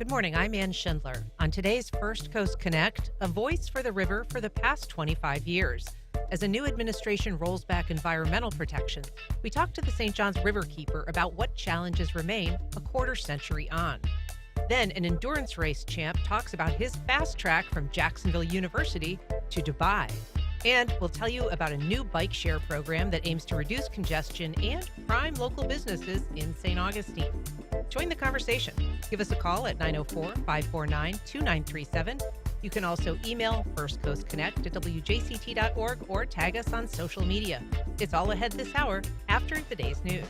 Good morning, I'm Ann Schindler. On today's First Coast Connect, a voice for the river for the past 25 years. As a new administration rolls back environmental protections, we talked to the St. John's Riverkeeper about what challenges remain a quarter century on. Then an endurance race champ talks about his fast track from Jacksonville University to Dubai. And we'll tell you about a new bike share program that aims to reduce congestion and prime local businesses in St. Augustine. Join the conversation. Give us a call at 904-549-2937. You can also email First Coast Connect at WJCT.org or tag us on social media. It's all ahead this hour after the day's news.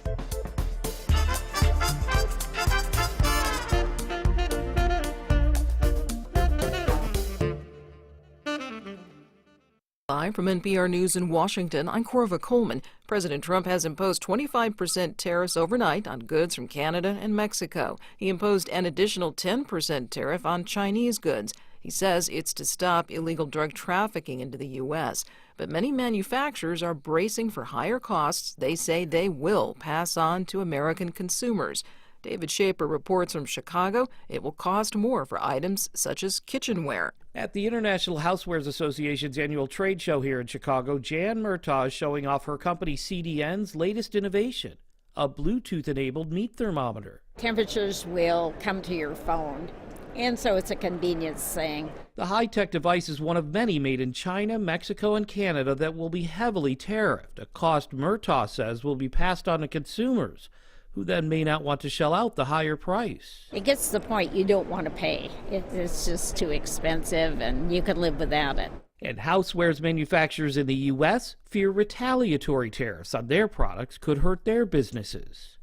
Live from NPR News in Washington, I'm Corva Coleman. President Trump has imposed 25% tariffs overnight on goods from Canada and Mexico. He imposed an additional 10% tariff on Chinese goods. He says it's to stop illegal drug trafficking into the U.S. But many manufacturers are bracing for higher costs they say they will pass on to American consumers. David Shaper reports from Chicago. It will cost more for items such as kitchenware. At the International Housewares Association's annual trade show here in Chicago, Jan Murtaugh is showing off her company CDN's latest innovation, a Bluetooth-enabled meat thermometer. Temperatures will come to your phone, and so it's a convenience thing. The high-tech device is one of many made in China, Mexico, and Canada that will be heavily tariffed, a cost Murtaugh says will be passed on to consumers, who then may not want to shell out the higher price. It gets to the point you don't want to pay. It's just too expensive, and you can live without it. And housewares manufacturers in the U.S. fear retaliatory tariffs on their products could hurt their businesses.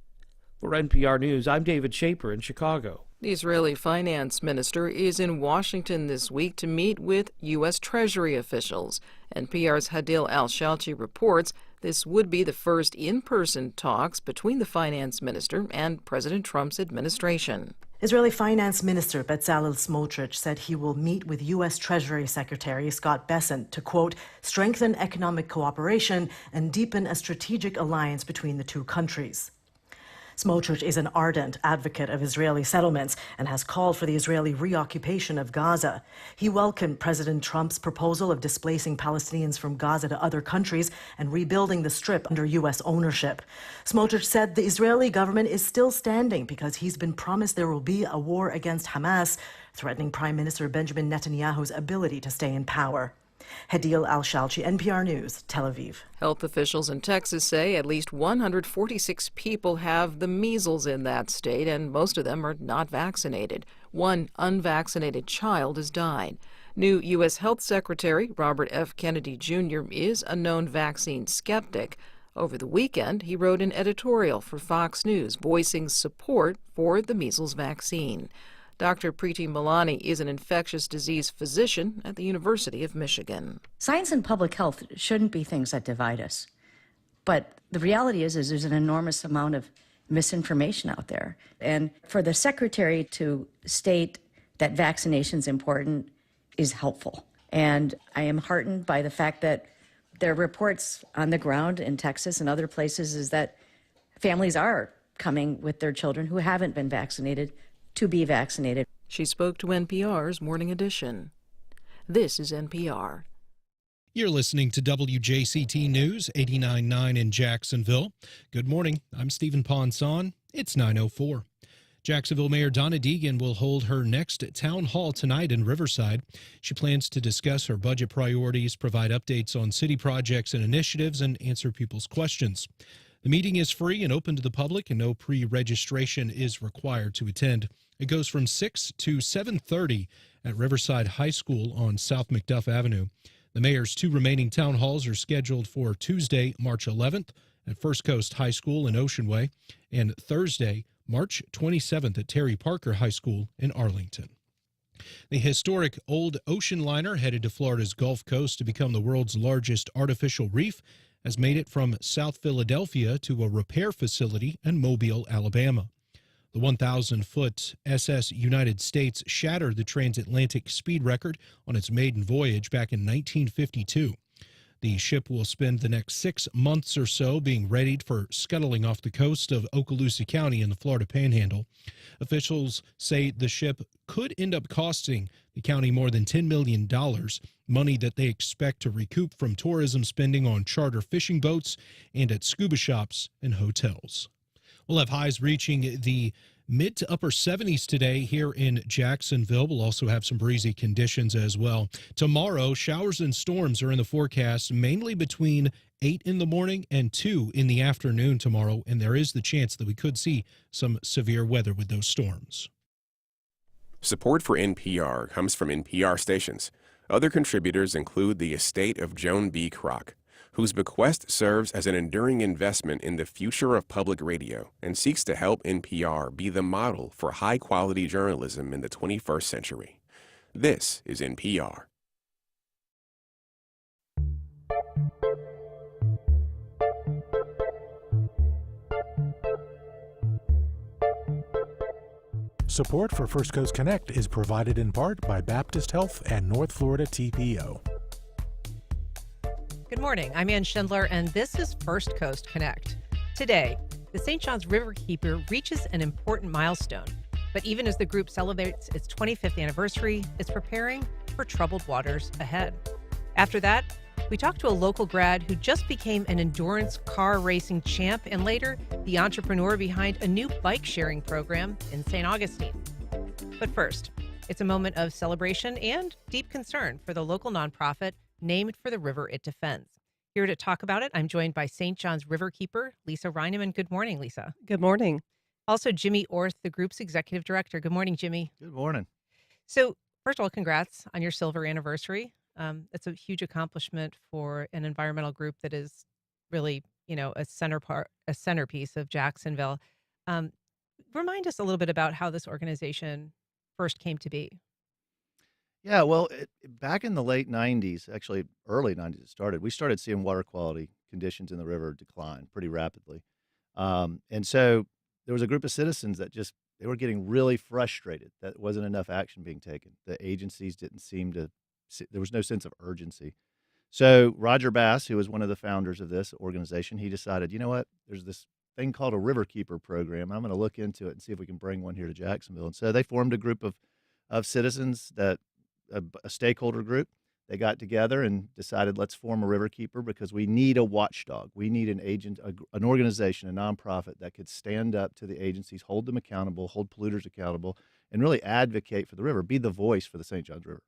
For NPR News, I'm David Shaper in Chicago. The Israeli finance minister is in Washington this week to meet with U.S. Treasury officials. NPR's Hadil Al-Shalchi reports this would be the first in-person talks between the finance minister and President Trump's administration. Israeli Finance Minister Bezalel Smotrich said he will meet with U.S. Treasury Secretary Scott Bessent to, quote, strengthen economic cooperation and deepen a strategic alliance between the two countries. Smotrich is an ardent advocate of Israeli settlements and has called for the Israeli reoccupation of Gaza. He welcomed President Trump's proposal of displacing Palestinians from Gaza to other countries and rebuilding the Strip under U.S. ownership. Smotrich said the Israeli government is still standing because he's been promised there will be a war against Hamas, threatening Prime Minister Benjamin Netanyahu's ability to stay in power. Hadil Al-Shalchi, NPR News, Tel Aviv. Health officials in Texas say at least 146 people have the measles in that state, and most of them are not vaccinated. One unvaccinated child has died. New U.S. Health Secretary Robert F. Kennedy Jr. is a known vaccine skeptic. Over the weekend, he wrote an editorial for Fox News voicing support for the measles vaccine. Dr. Preeti Malani is an infectious disease physician at the University of Michigan. Science and public health shouldn't be things that divide us. But the reality is there's an enormous amount of misinformation out there. And for the secretary to state that vaccination is important is helpful. And I am heartened by the fact that there are reports on the ground in Texas and other places is that families are coming with their children who haven't been vaccinated to be vaccinated. She spoke to NPR's Morning Edition. This is NPR. You're listening to WJCT News, 89.9 in Jacksonville. Good morning. I'm Stephen Ponson. It's 9:04. Jacksonville Mayor Donna Deegan will hold her next town hall tonight in Riverside. She plans to discuss her budget priorities, provide updates on city projects and initiatives, and answer people's questions. The meeting is free and open to the public, and no pre-registration is required to attend. It goes from 6 to 7:30 at Riverside High School on South McDuff Avenue. The mayor's two remaining town halls are scheduled for Tuesday, March 11th at First Coast High School in Ocean Way and Thursday, March 27th at Terry Parker High School in Arlington. The historic Old Ocean Liner headed to Florida's Gulf Coast to become the world's largest artificial reef has made it from South Philadelphia to a repair facility in Mobile, Alabama. The 1,000-foot SS United States shattered the transatlantic speed record on its maiden voyage back in 1952. The ship will spend the next 6 months or so being readied for scuttling off the coast of Okaloosa County in the Florida Panhandle. Officials say the ship could end up costing the county more than $10 million, money that they expect to recoup from tourism spending on charter fishing boats and at scuba shops and hotels. We'll have highs reaching the mid to upper 70s today here in Jacksonville. We'll also have some breezy conditions as well. Tomorrow, showers and storms are in the forecast, mainly between 8 in the morning and 2 in the afternoon tomorrow, and there is the chance that we could see some severe weather with those storms. Support for NPR comes from NPR stations. Other contributors include the estate of Joan B. Kroc, whose bequest serves as an enduring investment in the future of public radio and seeks to help NPR be the model for high-quality journalism in the 21st century. This is NPR. Support for First Coast Connect is provided in part by Baptist Health and North Florida TPO. Good morning. I'm Ann Schindler, and this is First Coast Connect. Today, the St. John's Riverkeeper reaches an important milestone. But even as the group celebrates its 25th anniversary, it's preparing for troubled waters ahead. After that, we talked to a local grad who just became an endurance car racing champ and later the entrepreneur behind a new bike sharing program in St. Augustine. But first, it's a moment of celebration and deep concern for the local nonprofit named for the river it defends. Here to talk about it, I'm joined by St. John's Riverkeeper, Lisa Rinaman. Good morning, Lisa. Good morning. Also, Jimmy Orth, the group's executive director. Good morning, Jimmy. Good morning. So, first of all, congrats on your silver anniversary. It's a huge accomplishment for an environmental group that is really, a centerpiece of Jacksonville. Remind us a little bit about how this organization first came to be. Yeah, well, back in the late 90s, actually early 90s it started, we started seeing water quality conditions in the river decline pretty rapidly. And so there was a group of citizens that they were getting really frustrated that wasn't enough action being taken. The agencies didn't seem to, there was no sense of urgency. So Roger Bass, who was one of the founders of this organization, he decided, you know what, there's this thing called a Riverkeeper program. I'm going to look into it and see if we can bring one here to Jacksonville. And so they formed a group of citizens that, a stakeholder group. They got together and decided, let's form a Riverkeeper because we need a watchdog. We need an agent, an organization, a nonprofit that could stand up to the agencies, hold them accountable, hold polluters accountable, and really advocate for the river, be the voice for the St. Johns River.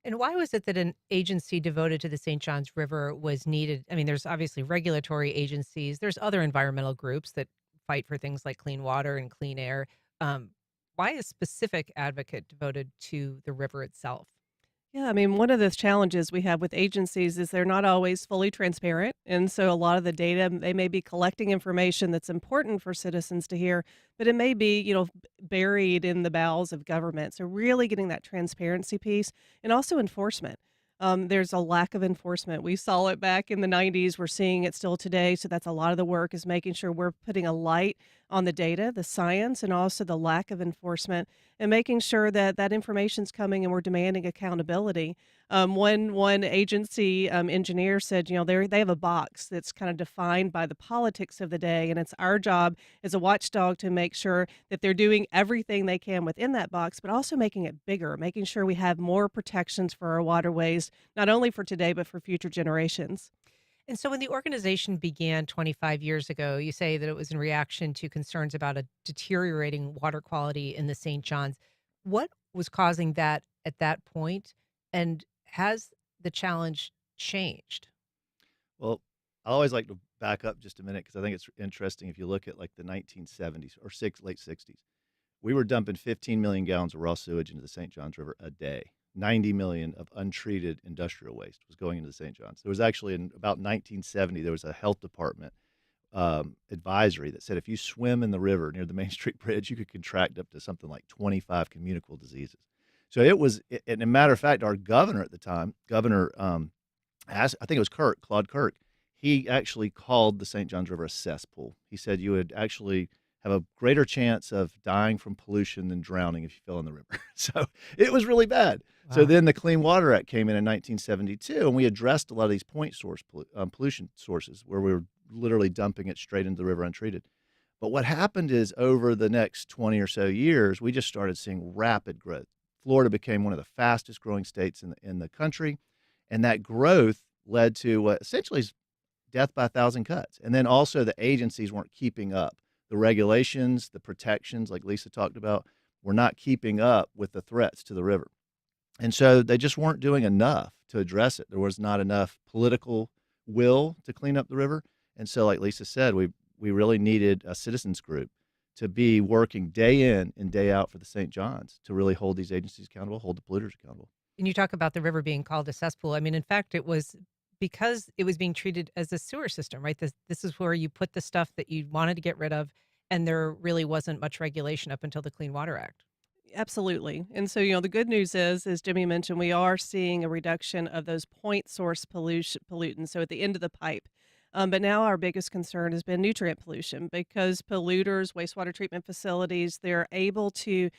And why was it that an agency devoted to the St. Johns River was needed? I mean, there's obviously regulatory agencies. There's other environmental groups that fight for things like clean water and clean air. Why a specific advocate devoted to the river itself? Yeah, I mean, one of the challenges we have with agencies is they're not always fully transparent. And so a lot of the data, they may be collecting information that's important for citizens to hear, but it may be, buried in the bowels of government. So really getting that transparency piece and also enforcement. There's a lack of enforcement. We saw it back in the 90s. We're seeing it still today. So that's a lot of the work is making sure we're putting a light on the data, the science, and also the lack of enforcement and making sure that that information's coming and we're demanding accountability. One agency engineer said, they have a box that's kind of defined by the politics of the day. And it's our job as a watchdog to make sure that they're doing everything they can within that box, but also making it bigger, making sure we have more protections for our waterways, not only for today, but for future generations. And so when the organization began 25 years ago, you say that it was in reaction to concerns about a deteriorating water quality in the St. John's. What was causing that at that point? And has the challenge changed? Well, I always like to back up just a minute because I think it's interesting if you look at like the 1970s or late 60s. We were dumping 15 million gallons of raw sewage into the St. Johns River a day. 90 million of untreated industrial waste was going into the St. John's. There was actually in about 1970, there was a health department advisory that said if you swim in the river near the Main Street Bridge, you could contract up to something like 25 communicable diseases. So it was, and a matter of fact, our governor at the time, I think it was Claude Kirk, he actually called the St. Johns River a cesspool. He said you would actually have a greater chance of dying from pollution than drowning if you fell in the river. So it was really bad. So Wow. then the Clean Water Act came in 1972, and we addressed a lot of these point source pollution sources where we were literally dumping it straight into the river untreated. But what happened is over the next 20 or so years, we just started seeing rapid growth. Florida became one of the fastest growing states in the country, and that growth led to what essentially is death by a thousand cuts. And then also the agencies weren't keeping up. The regulations, the protections, like Lisa talked about, were not keeping up with the threats to the river. And so they just weren't doing enough to address it. There was not enough political will to clean up the river. And so, like Lisa said, we really needed a citizens group to be working day in and day out for the St. John's to really hold these agencies accountable, hold the polluters accountable. And you talk about the river being called a cesspool. I mean, in fact, it was because it was being treated as a sewer system, right? This is where you put the stuff that you wanted to get rid of, and there really wasn't much regulation up until the Clean Water Act. Absolutely. And so, the good news is, as Jimmy mentioned, we are seeing a reduction of those point source pollutants. So at the end of the pipe. But now our biggest concern has been nutrient pollution because polluters, wastewater treatment facilities, they're able to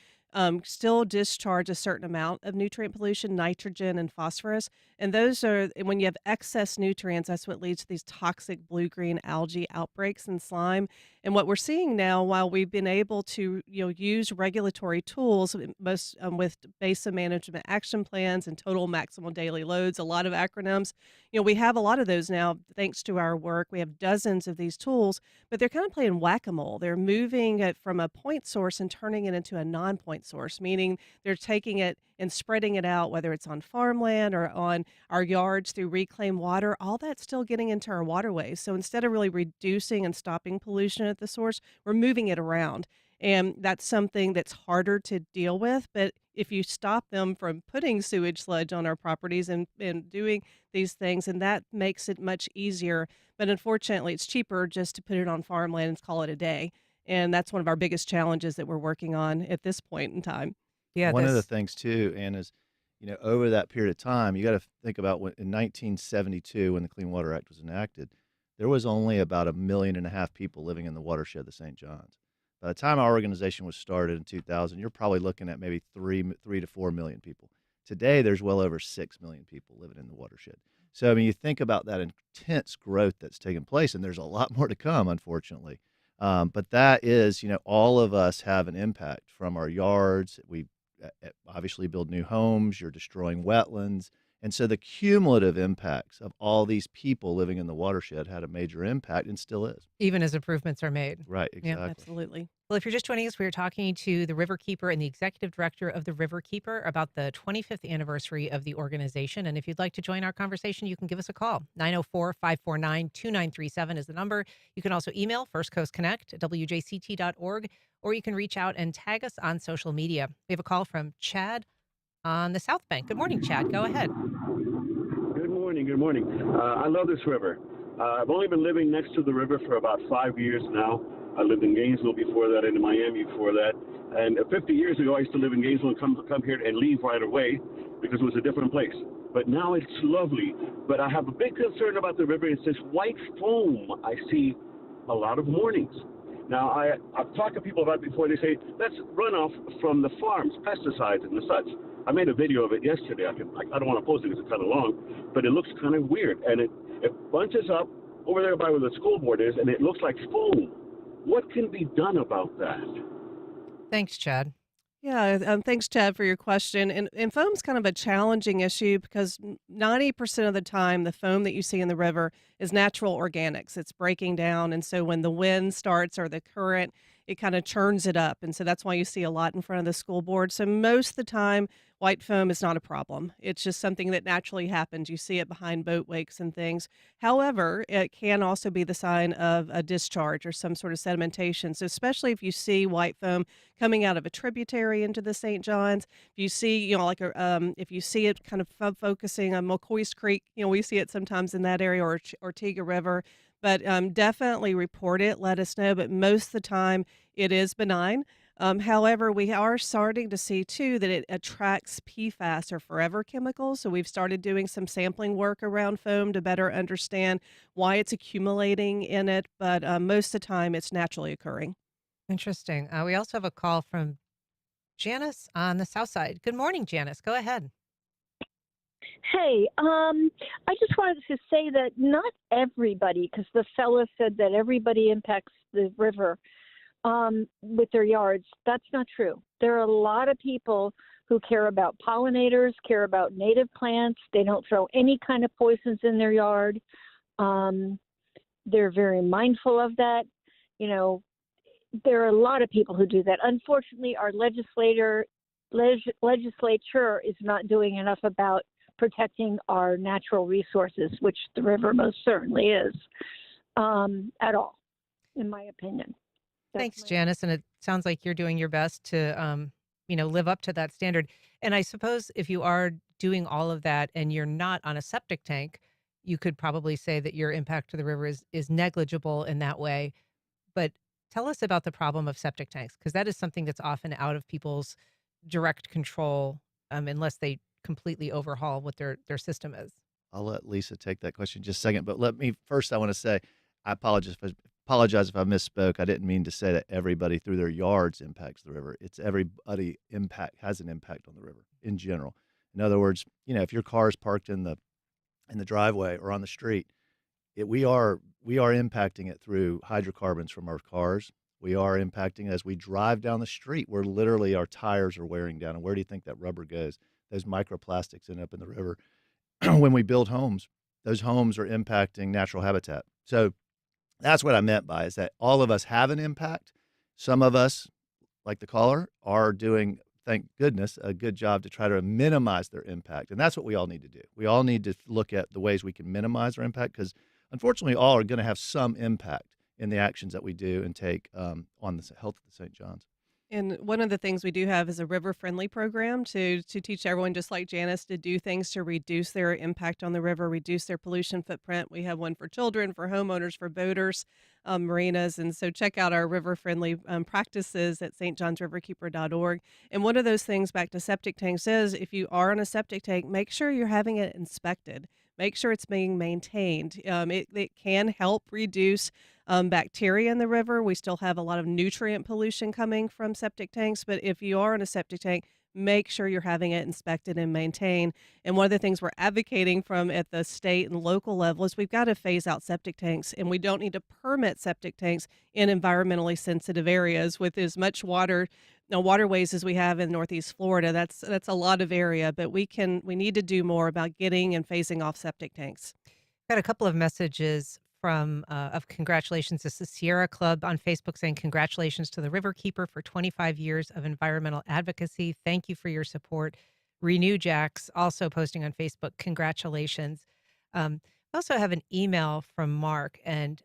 still discharge a certain amount of nutrient pollution, nitrogen and phosphorus. And those are, when you have excess nutrients, that's what leads to these toxic blue-green algae outbreaks and slime. And what we're seeing now, while we've been able to use regulatory tools, most with basin management action plans and total maximal daily loads, a lot of acronyms, we have a lot of those now thanks to our work. We have dozens of these tools, but they're kind of playing whack-a-mole. They're moving it from a point source and turning it into a non-point source, meaning they're taking it and spreading it out, whether it's on farmland or on our yards through reclaimed water. All that's still getting into our waterways. So instead of really reducing and stopping pollution at the source, we're moving it around. And that's something that's harder to deal with. But if you stop them from putting sewage sludge on our properties and doing these things, and that makes it much easier. But unfortunately, it's cheaper just to put it on farmland and call it a day. And that's one of our biggest challenges that we're working on at this point in time. Yeah, One of the things too, Ann, is over that period of time, you got to think about when in 1972, when the Clean Water Act was enacted, there was only about 1.5 million people living in the watershed of the St. John's. By the time our organization was started in 2000, you're probably looking at maybe 3 to 4 million people. Today, there's well over 6 million people living in the watershed. So, I mean, you think about that intense growth that's taken place, and there's a lot more to come, unfortunately. But that is, all of us have an impact from our yards. We obviously build new homes, you're destroying wetlands. And so the cumulative impacts of all these people living in the watershed had a major impact and still is. Even as improvements are made. Right, Yeah, exactly. Absolutely. Well, if you're just joining us, we are talking to the Riverkeeper and the executive director of the Riverkeeper about the 25th anniversary of the organization. And if you'd like to join our conversation, you can give us a call. 904-549-2937 is the number. You can also email firstcoastconnect@wjct.org, or you can reach out and tag us on social media. We have a call from Chad on the South Bank. Good morning, Chad. Go ahead. Good morning. Good morning. I love this river. I've only been living next to the river for about 5 years now. I lived in Gainesville before that and in Miami before that. And 50 years ago, I used to live in Gainesville and come here and leave right away because it was a different place. But now it's lovely. But I have a big concern about the river. It's this white foam I see a lot of mornings. Now, I've talked to people about it before. They say, that's runoff from the farms, pesticides and such. I made a video of it yesterday. I don't want to post it because it's kind of long, but it looks kind of weird. And it bunches up over there by where the school board is, and it looks like foam. What can be done about that? Thanks, Chad. Yeah, thanks, Chad, for your question. And foam's kind of a challenging issue because 90% of the time, the foam that you see in the river is natural organics. It's breaking down. And so when the wind starts or the current, it kind of churns it up. And so that's why you see a lot in front of the school board. So most of the time, white foam is not a problem. It's just something that naturally happens. You see it behind boat wakes and things. However, it can also be the sign of a discharge or some sort of sedimentation. So especially if you see white foam coming out of a tributary into the St. John's, if you see, if you see it kind of focusing on McCoy's Creek, we see it sometimes in that area, or Ortega River. But definitely report it, let us know. But most of the time, it is benign. However, we are starting to see, too, that it attracts PFAS or forever chemicals. So we've started doing some sampling work around foam to better understand why it's accumulating in it. But most of the time, it's naturally occurring. Interesting. We also have a call from Janice on the South Side. Good morning, Janice. Go ahead. Hey, I just wanted to say that not everybody, because the fellow said that everybody impacts the river with their yards. That's not true. There are a lot of people who care about pollinators, care about native plants. They don't throw any kind of poisons in their yard. They're very mindful of that. You know, there are a lot of people who do that. Unfortunately, our legislature is not doing enough about protecting our natural resources, which the river most certainly is, at all, in my opinion. Thanks, Janice. And it sounds like you're doing your best to, live up to that standard. And I suppose if you are doing all of that and you're not on a septic tank, you could probably say that your impact to the river is negligible in that way. But tell us about the problem of septic tanks, because that is something that's often out of people's direct control, unless they completely overhaul what their system is. I'll let Lisa take that question in just a second. But I want to say, I apologize if I misspoke. I didn't mean to say that everybody through their yards impacts the river. It's everybody has an impact on the river in general. In other words, if your car is parked in the driveway or on the street, we are impacting it through hydrocarbons from our cars. We are impacting it as we drive down the street, where literally our tires are wearing down. And where do you think that rubber goes? Those microplastics end up in the river. When we build homes, those homes are impacting natural habitat. So that's what I meant by is that all of us have an impact. Some of us, like the caller, are doing, thank goodness, a good job to try to minimize their impact. And that's what we all need to do. We all need to look at the ways we can minimize our impact, because unfortunately all are going to have some impact in the actions that we do and take on the health of the St. John's. And one of the things we do have is a river-friendly program to teach everyone, just like Janice, to do things to reduce their impact on the river, reduce their pollution footprint. We have one for children, for homeowners, for boaters, marinas. And so check out our river-friendly practices at stjohnsriverkeeper.org. And one of those things, back to septic tanks, is if you are on a septic tank, make sure you're having it inspected. Make sure it's being maintained. It can help reduce bacteria in the river. We still have a lot of nutrient pollution coming from septic tanks, but if you are in a septic tank, make sure you're having it inspected and maintained. And one of the things we're advocating from at the state and local level is we've got to phase out septic tanks, and we don't need to permit septic tanks in environmentally sensitive areas with as much waterways as we have in Northeast Florida. That's a lot of area, but we need to do more about getting and phasing off septic tanks. Got a couple of messages of congratulations. This is Sierra Club on Facebook saying congratulations to the Riverkeeper for 25 years of environmental advocacy. Thank you for your support. Renew Jax also posting on Facebook, congratulations. We also have an email from Mark, and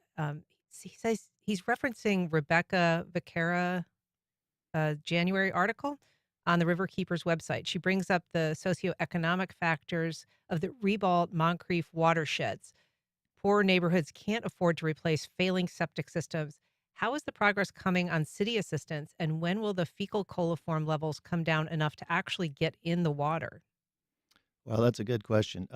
he says he's referencing Rebecca Vaquera January article on the Riverkeeper's website. She brings up the socioeconomic factors of the Ribault Moncrief watersheds. Poor neighborhoods can't afford to replace failing septic systems. How is the progress coming on city assistance, and when will the fecal coliform levels come down enough to actually get in the water? Well, that's a good question.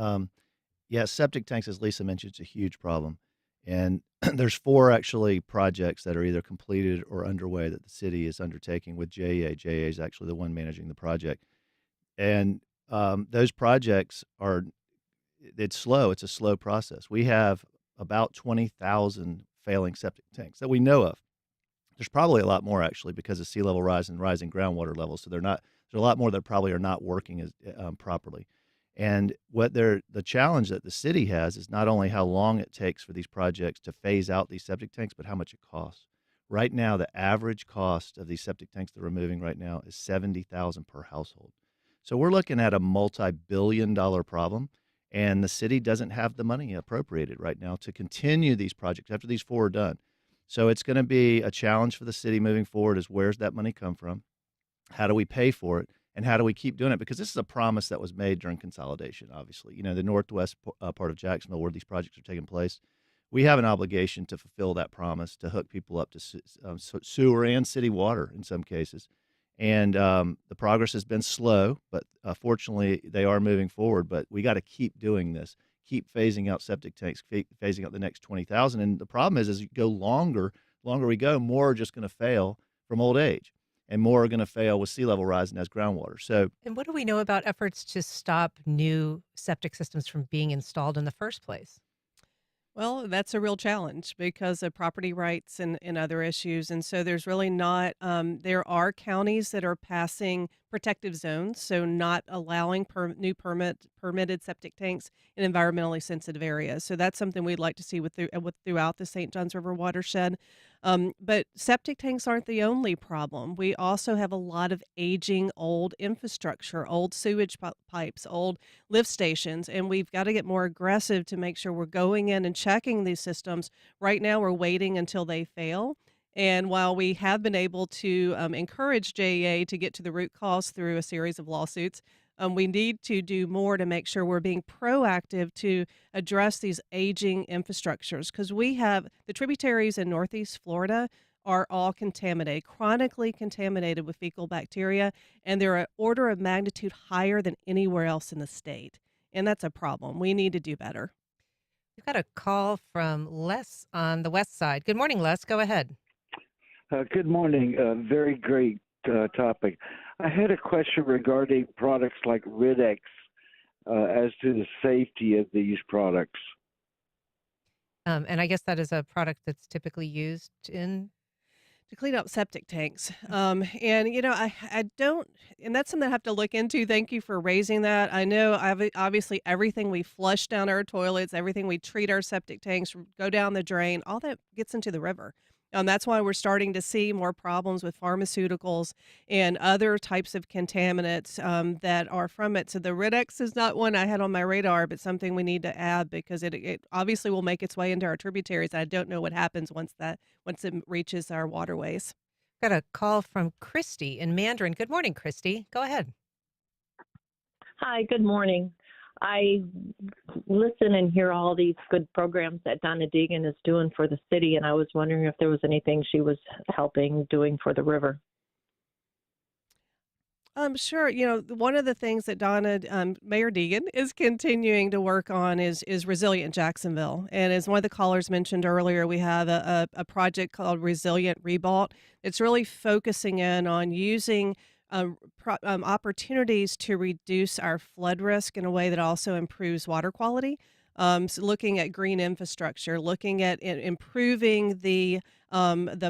Septic tanks, as Lisa mentioned, it's a huge problem. And there's 4 actually projects that are either completed or underway that the city is undertaking with JEA. JEA is actually the one managing the project. And those projects it's slow. It's a slow process. We have about 20,000 failing septic tanks that we know of. There's probably a lot more, actually, because of sea level rise and rising groundwater levels. So there's a lot more that probably are not working properly. And the challenge that the city has is not only how long it takes for these projects to phase out these septic tanks, but how much it costs. Right now, the average cost of these septic tanks that we're moving right now is $70,000 per household. So we're looking at a multi-billion-dollar problem, and the city doesn't have the money appropriated right now to continue these projects after these 4 are done. So it's going to be a challenge for the city moving forward is where's that money come from? How do we pay for it? And how do we keep doing it? Because this is a promise that was made during consolidation, obviously. The northwest part of Jacksonville where these projects are taking place, we have an obligation to fulfill that promise to hook people up to sewer and city water in some cases. And the progress has been slow, but fortunately they are moving forward. But we got to keep doing this, keep phasing out septic tanks, phasing out the next 20,000. And the problem is as you go longer we go, more are just going to fail from old age. and more are going to fail with sea level rise and as groundwater. So, And what do we know about efforts to stop new septic systems from being installed in the first place? Well, that's a real challenge because of property rights and other issues. And so there's really not, there are counties that are passing protective zones, so not allowing new permitted septic tanks in environmentally sensitive areas. So that's something we'd like to see throughout the St. Johns River watershed. But septic tanks aren't the only problem. We also have a lot of aging old infrastructure, old sewage pipes, old lift stations, and we've got to get more aggressive to make sure we're going in and checking these systems. Right now, we're waiting until they fail. And while we have been able to encourage JEA to get to the root cause through a series of lawsuits, we need to do more to make sure we're being proactive to address these aging infrastructures because we have the tributaries in Northeast Florida are all contaminated, chronically contaminated with fecal bacteria, and they're an order of magnitude higher than anywhere else in the state. And that's a problem. We need to do better. We've got a call from Les on the west side. Good morning, Les. Go ahead. Good morning. Very great topic. I had a question regarding products like Ridex as to the safety of these products. And I guess that is a product that's typically used in to clean up septic tanks. And, you know, I don't, and that's something I have to look into. Thank you for raising that. I know obviously everything we flush down our toilets, everything we treat our septic tanks, go down the drain, all that gets into the river. That's why we're starting to see more problems with pharmaceuticals and other types of contaminants that are from it. So the Ridex is not one I had on my radar, but something we need to add because it obviously will make its way into our tributaries. I don't know what happens once it reaches our waterways. Got a call from Christy in Mandarin. Good morning, Christy. Go ahead. Hi, good morning. I listen and hear all these good programs that Donna Deegan is doing for the city, and I was wondering if there was anything she was doing for the river. Sure. You know, one of the things that Mayor Deegan is continuing to work on is Resilient Jacksonville. And as one of the callers mentioned earlier, we have a project called Resilient Rebuilt. It's really focusing in on using opportunities to reduce our flood risk in a way that also improves water quality. So looking at green infrastructure, looking at improving the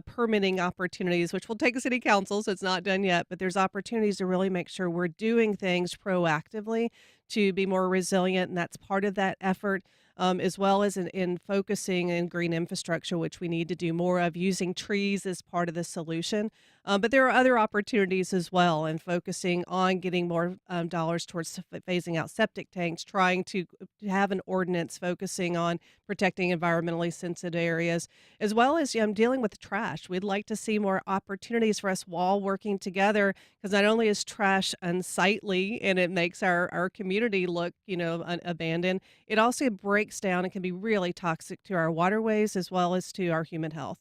permitting opportunities, which will take a city council, so it's not done yet, but there's opportunities to really make sure we're doing things proactively to be more resilient, and that's part of that effort. As well as in focusing in green infrastructure, which we need to do more of, using trees as part of the solution. But there are other opportunities as well, and focusing on getting more dollars towards phasing out septic tanks, trying to have an ordinance focusing on protecting environmentally sensitive areas, as well as dealing with trash. We'd like to see more opportunities for us all working together, because not only is trash unsightly and it makes our community look, abandoned, it also breaks down and can be really toxic to our waterways as well as to our human health.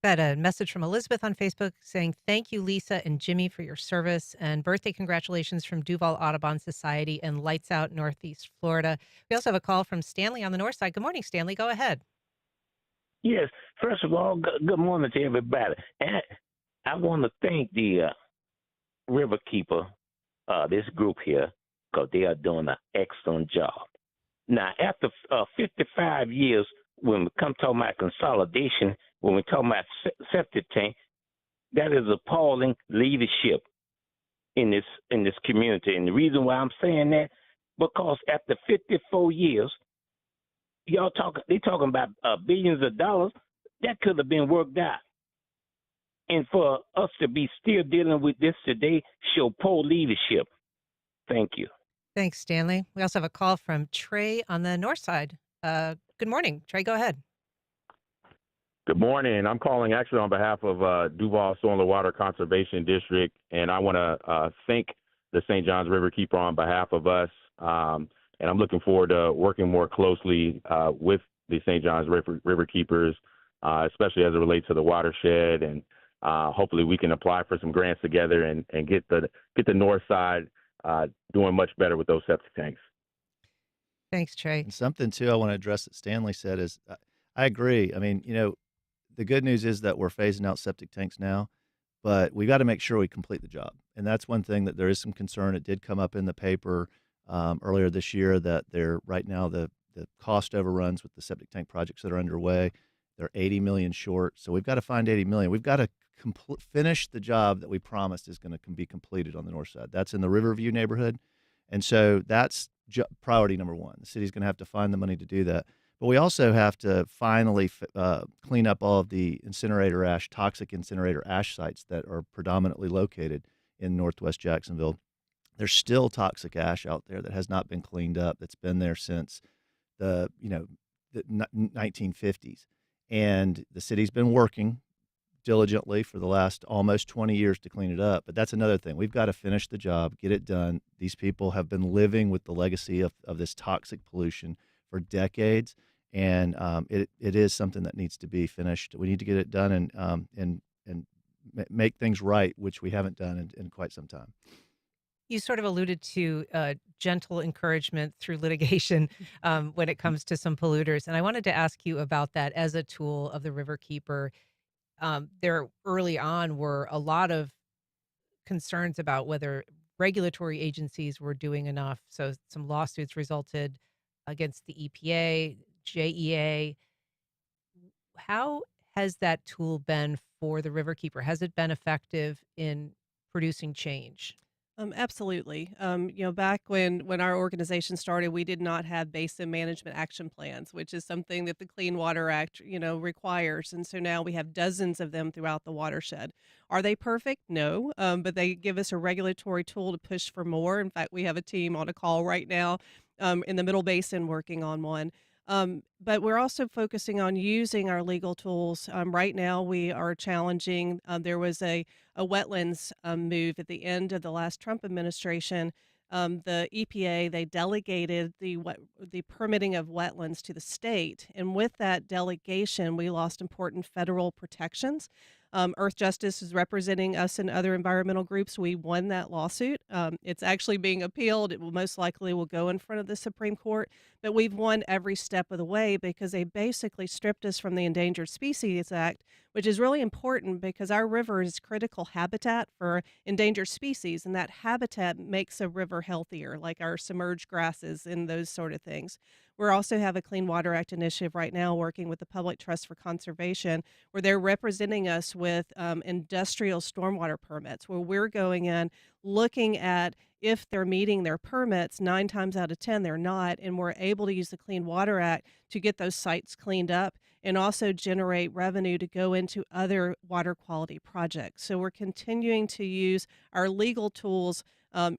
Got a message from Elizabeth on Facebook saying, thank you, Lisa and Jimmy, for your service, and birthday congratulations from Duval Audubon Society and Lights Out Northeast Florida. We also have a call from Stanley on the north side. Good morning, Stanley. Go ahead. Yes. First of all, good morning to everybody. And I want to thank the Riverkeeper, this group here, because they are doing an excellent job. Now, after 55 years, when we come talking about consolidation, when we talk about septic tank, that is appalling leadership in this community. And the reason why I'm saying that, because after 54 years, they talking about billions of dollars that could have been worked out. And for us to be still dealing with this today show poor leadership. Thank you. Thanks, Stanley. We also have a call from Trey on the north side. Good morning, Trey. Go ahead. Good morning. I'm calling actually on behalf of Duval Soil and Water Conservation District, and I want to thank the St. Johns Riverkeeper on behalf of us. And I'm looking forward to working more closely with the St. Johns Riverkeepers, especially as it relates to the watershed. And hopefully we can apply for some grants together and get the north side doing much better with those septic tanks. Thanks, Trey. And something, too, I want to address that Stanley said is I agree. I mean, the good news is that we're phasing out septic tanks now. but we got to make sure we complete the job. And that's one thing that there is some concern. It did come up in the paper earlier this year that right now the cost overruns with the septic tank projects that are underway. They're 80 million short, so we've got to find 80 million. We've got to finish the job that we promised is going to be completed on the north side. That's in the Riverview neighborhood, and so that's priority number one. The city's going to have to find the money to do that. But we also have to finally clean up all of the toxic incinerator ash sites that are predominantly located in northwest Jacksonville. There's still toxic ash out there that has not been cleaned up. That's been there since the 1950s, and the city's been working diligently for the last almost 20 years to clean it up. But that's another thing. We've got to finish the job, get it done. These people have been living with the legacy of this toxic pollution for decades, and it is something that needs to be finished. We need to get it done and make things right, which we haven't done in quite some time. You sort of alluded to gentle encouragement through litigation when it comes to some polluters. And I wanted to ask you about that as a tool of the Riverkeeper. There early on were a lot of concerns about whether regulatory agencies were doing enough. So some lawsuits resulted against the EPA, JEA. How has that tool been for the Riverkeeper? Has it been effective in producing change? Absolutely. Back when our organization started, we did not have basin management action plans, which is something that the Clean Water Act, requires. And so now we have dozens of them throughout the watershed. Are they perfect? No, but they give us a regulatory tool to push for more. In fact, we have a team on a call right now in the Middle Basin working on one. But we're also focusing on using our legal tools. Right now, we are challenging. There was a wetlands move at the end of the last Trump administration. The EPA, they delegated the permitting of wetlands to the state, and with that delegation, we lost important federal protections. Earth Justice is representing us and other environmental groups. We won that lawsuit. It's actually being appealed. It will most likely will go in front of the Supreme Court, but we've won every step of the way because they basically stripped us from the Endangered Species Act, which is really important because our river is critical habitat for endangered species, and that habitat makes a river healthier, like our submerged grasses and those sort of things. We also have a Clean Water Act initiative right now working with the Public Trust for Conservation, where they're representing us with industrial stormwater permits, where we're going in looking at if they're meeting their permits. 9 times out of 10 they're not, and we're able to use the Clean Water Act to get those sites cleaned up and also generate revenue to go into other water quality projects. So we're continuing to use our legal tools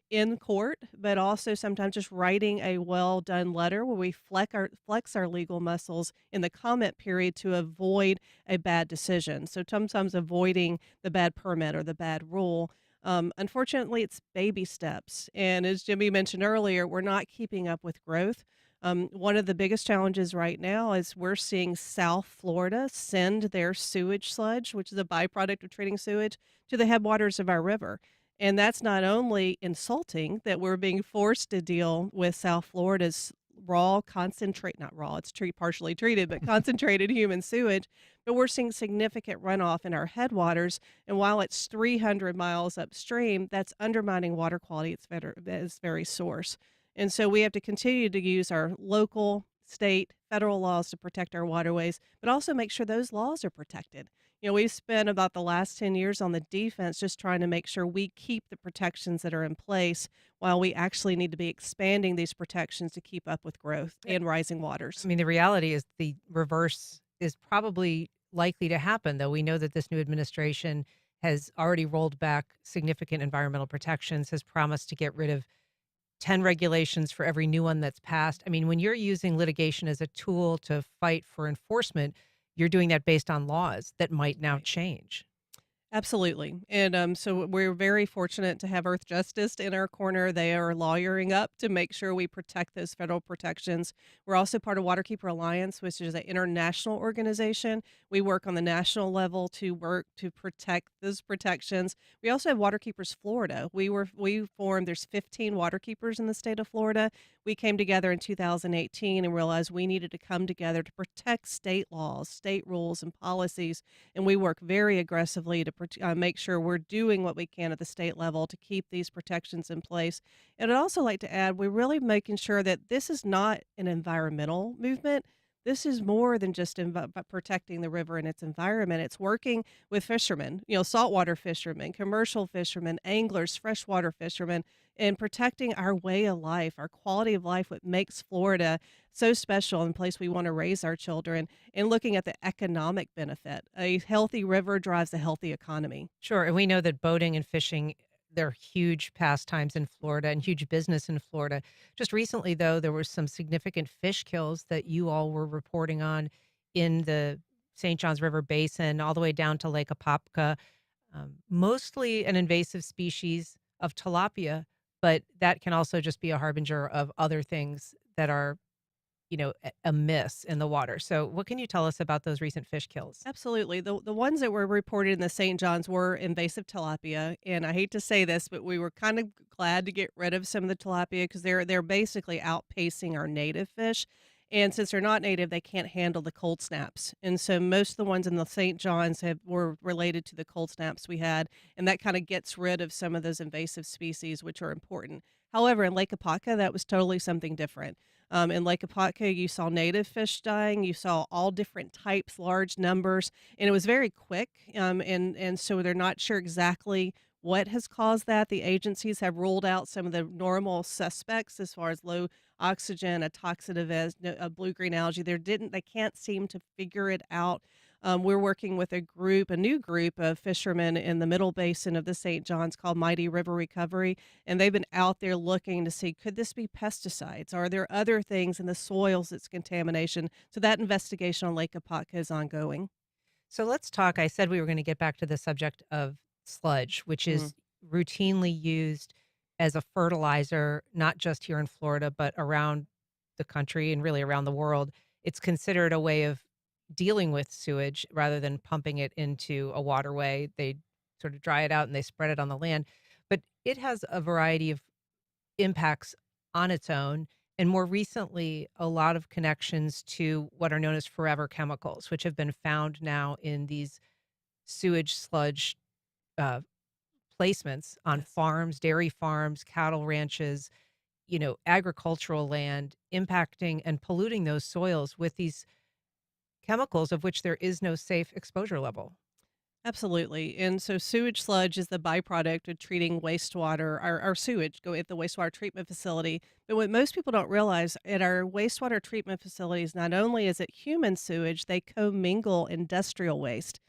in court, but also sometimes just writing a well-done letter where we flex our legal muscles in the comment period to avoid a bad decision. So sometimes avoiding the bad permit or the bad rule. Unfortunately, it's baby steps. And as Jimmy mentioned earlier, we're not keeping up with growth. One of the biggest challenges right now is we're seeing South Florida send their sewage sludge, which is a byproduct of treating sewage, to the headwaters of our river. And that's not only insulting that we're being forced to deal with South Florida's not raw, it's partially treated, but concentrated human sewage, but we're seeing significant runoff in our headwaters. And while it's 300 miles upstream, that's undermining water quality at its very source. And so we have to continue to use our local, state, federal laws to protect our waterways, but also make sure those laws are protected. We've spent about the last 10 years on the defense just trying to make sure we keep the protections that are in place while we actually need to be expanding these protections to keep up with growth and rising waters. I mean, the reality is the reverse is probably likely to happen, though. We know that this new administration has already rolled back significant environmental protections, has promised to get rid of 10 regulations for every new one that's passed. I mean, when you're using litigation as a tool to fight for enforcement, you're doing that based on laws that might now change. Absolutely. And so we're very fortunate to have Earth Justice in our corner. They are lawyering up to make sure we protect those federal protections. We're also part of Waterkeeper Alliance, which is an international organization. We work on the national level to work to protect those protections. We also have Waterkeepers Florida. We formed, there's 15 Waterkeepers in the state of Florida. We came together in 2018 and realized we needed to come together to protect state laws, state rules, and policies. And we work very aggressively to make sure we're doing what we can at the state level to keep these protections in place. And I'd also like to add, we're really making sure that this is not an environmental movement. This is more than just protecting the river and its environment. It's working with fishermen, saltwater fishermen, commercial fishermen, anglers, freshwater fishermen, and protecting our way of life, our quality of life, what makes Florida so special and a place we want to raise our children, and looking at the economic benefit. A healthy river drives a healthy economy. Sure. And we know that boating and fishing, they're huge pastimes in Florida and huge business in Florida. Just recently, though, there were some significant fish kills that you all were reporting on in the St. Johns River Basin, all the way down to Lake Apopka, mostly an invasive species of tilapia, but that can also just be a harbinger of other things that are amiss in the water. So what can you tell us about those recent fish kills? Absolutely. The ones that were reported in the St. Johns were invasive tilapia, and I hate to say this, but we were kind of glad to get rid of some of the tilapia because they're basically outpacing our native fish. And since they're not native, they can't handle the cold snaps. And so most of the ones in the St. Johns were related to the cold snaps we had, and that kind of gets rid of some of those invasive species, which are important. However, in Lake Apopka, that was totally something different. In Lake Apopka, you saw native fish dying. You saw all different types, large numbers, and it was very quick. And so they're not sure exactly what has caused that. The agencies have ruled out some of the normal suspects as far as low oxygen, a toxidant, a blue-green algae. They can't seem to figure it out. We're working with a new group of fishermen in the middle basin of the St. Johns called Mighty River Recovery, and they've been out there looking to see, could this be pesticides? Are there other things in the soils that's contamination? So that investigation on Lake Apopka is ongoing. So let's talk. I said we were going to get back to the subject of sludge, which is routinely used as a fertilizer, not just here in Florida, but around the country and really around the world. It's considered a way of dealing with sewage rather than pumping it into a waterway. They sort of dry it out and they spread it on the land. But it has a variety of impacts on its own. And more recently, a lot of connections to what are known as forever chemicals, which have been found now in these sewage sludge placements on farms, dairy farms, cattle ranches, agricultural land, impacting and polluting those soils with these chemicals of which there is no safe exposure level. Absolutely. And so sewage sludge is the byproduct of treating wastewater, our sewage go at the wastewater treatment facility. But what most people don't realize at our wastewater treatment facilities, not only is it human sewage, they commingle industrial waste.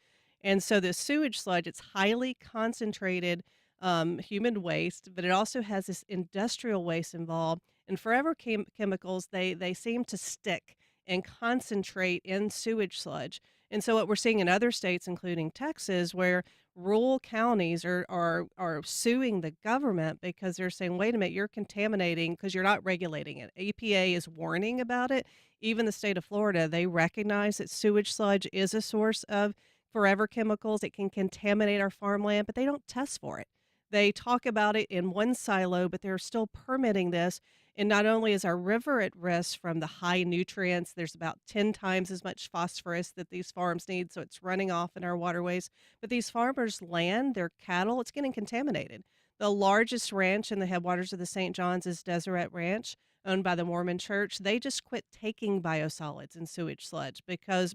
And so the sewage sludge, it's highly concentrated human waste, but it also has this industrial waste involved. And forever chemicals, they seem to stick and concentrate in sewage sludge. And so what we're seeing in other states, including Texas, where rural counties are suing the government because they're saying, wait a minute, you're contaminating because you're not regulating it. EPA is warning about it. Even the state of Florida, they recognize that sewage sludge is a source of forever chemicals. It can contaminate our farmland, but they don't test for it. They talk about it in one silo, but they're still permitting this. And not only is our river at risk from the high nutrients, there's about 10 times as much phosphorus that these farms need, so it's running off in our waterways, but these farmers' land, their cattle, it's getting contaminated. The largest ranch in the headwaters of the St. Johns is Deseret Ranch, owned by the Mormon Church. They just quit taking biosolids and sewage sludge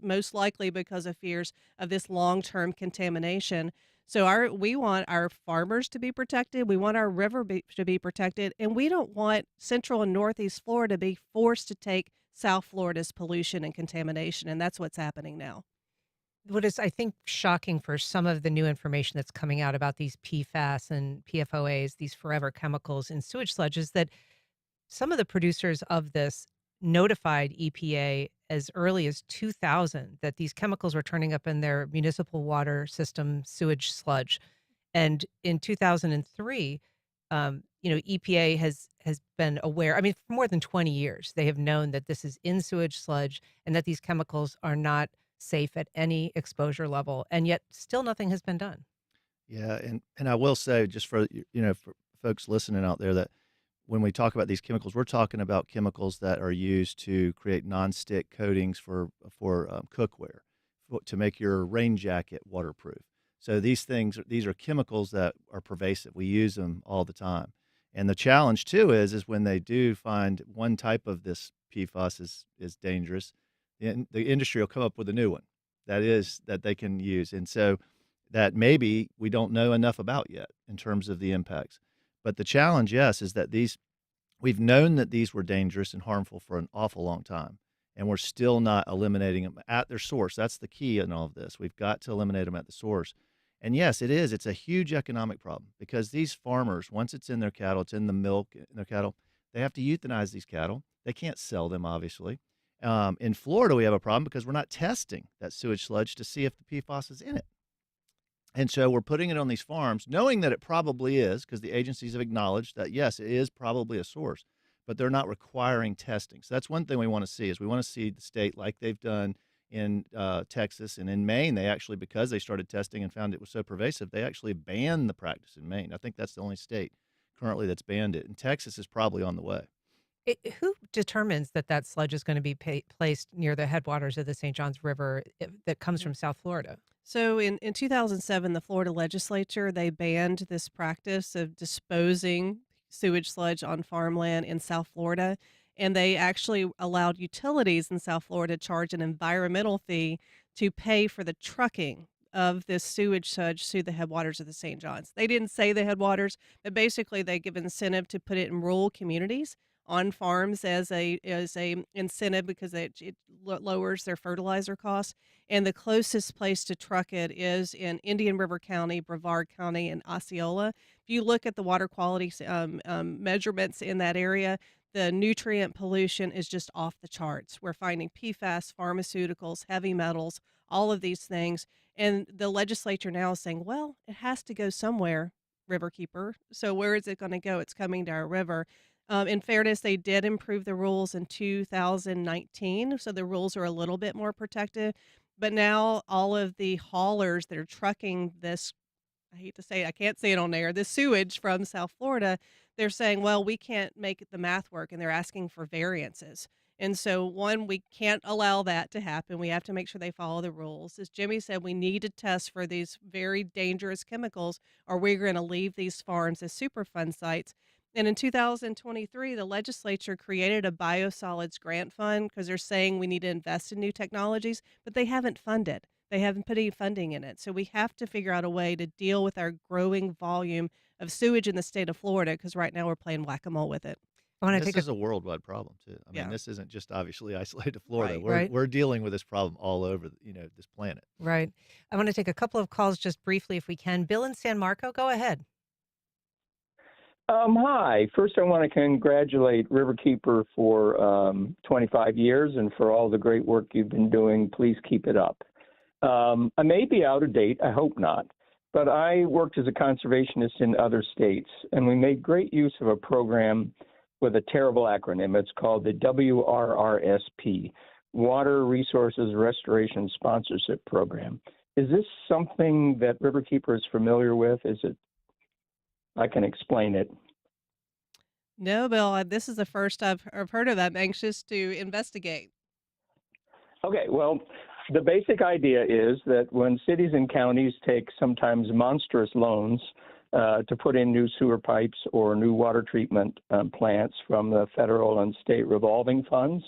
most likely because of fears of this long-term contamination. So we want our farmers to be protected. We want our river to be protected. And we don't want Central and Northeast Florida to be forced to take South Florida's pollution and contamination. And that's what's happening now. What is, I think, shocking for some of the new information that's coming out about these PFAS and PFOAs, these forever chemicals in sewage sludge, is that some of the producers of this notified EPA as early as 2000 that these chemicals were turning up in their municipal water system sewage sludge. And in 2003, EPA has been aware, I mean, for more than 20 years, they have known that this is in sewage sludge and that these chemicals are not safe at any exposure level. And yet still nothing has been done. Yeah. And I will say, just for folks listening out there, that when we talk about these chemicals, we're talking about chemicals that are used to create nonstick coatings for cookware, to make your rain jacket waterproof. So these are chemicals that are pervasive. We use them all the time. And the challenge too is when they do find one type of this PFAS is dangerous, the industry will come up with a new one that they can use. And so that maybe we don't know enough about yet in terms of the impacts. But the challenge, yes, is that we've known that these were dangerous and harmful for an awful long time, and we're still not eliminating them at their source. That's the key in all of this. We've got to eliminate them at the source. And yes, it is. It's a huge economic problem because these farmers, once it's in their cattle, it's in the milk in their cattle, they have to euthanize these cattle. They can't sell them, obviously. In Florida, we have a problem because we're not testing that sewage sludge to see if the PFAS is in it. And so we're putting it on these farms, knowing that it probably is, because the agencies have acknowledged that, yes, it is probably a source, but they're not requiring testing. So that's one thing we want to see is we want to see the state, like they've done in Texas and in Maine, they actually, because they started testing and found it was so pervasive, they actually banned the practice in Maine. I think that's the only state currently that's banned it. And Texas is probably on the way. Who determines that sludge is going to be placed near the headwaters of the St. Johns River that comes from South Florida? So in 2007, the Florida legislature, they banned this practice of disposing sewage sludge on farmland in South Florida. And they actually allowed utilities in South Florida to charge an environmental fee to pay for the trucking of this sewage sludge to the headwaters of the St. Johns. They didn't say the headwaters, but basically they give incentive to put it in rural communities on farms as a incentive because it lowers their fertilizer costs. And the closest place to truck it is in Indian River County, Brevard County, and Osceola. If you look at the water quality measurements in that area, the nutrient pollution is just off the charts. We're finding PFAS, pharmaceuticals, heavy metals, all of these things. And the legislature now is saying, well, it has to go somewhere, Riverkeeper. So where is it going to go? It's coming to our river. In fairness, they did improve the rules in 2019, so the rules are a little bit more protective. But now all of the haulers that are trucking this, I hate to say it, I can't say it on air, this sewage from South Florida, they're saying, well, we can't make the math work, and they're asking for variances. And so, one, we can't allow that to happen. We have to make sure they follow the rules. As Jimmy said, we need to test for these very dangerous chemicals, or we're going to leave these farms as Superfund sites. And in 2023, the legislature created a biosolids grant fund because they're saying we need to invest in new technologies, but they haven't funded. They haven't put any funding in it. So we have to figure out a way to deal with our growing volume of sewage in the state of Florida because right now we're playing whack-a-mole with it. This is a worldwide problem too. I mean, this isn't just obviously isolated to Florida. Right. We're dealing with this problem all over, this planet. Right. I want to take a couple of calls just briefly if we can. Bill in San Marco, go ahead. Hi. First, I want to congratulate Riverkeeper for 25 years and for all the great work you've been doing. Please keep it up. I may be out of date. I hope not. But I worked as a conservationist in other states, and we made great use of a program with a terrible acronym. It's called the WRRSP, Water Resources Restoration Sponsorship Program. Is this something that Riverkeeper is familiar with? Is it? I can explain it. No, Bill, this is the first I've heard of. I'm anxious to investigate. Okay, well, the basic idea is that when cities and counties take sometimes monstrous loans to put in new sewer pipes or new water treatment plants from the federal and state revolving funds,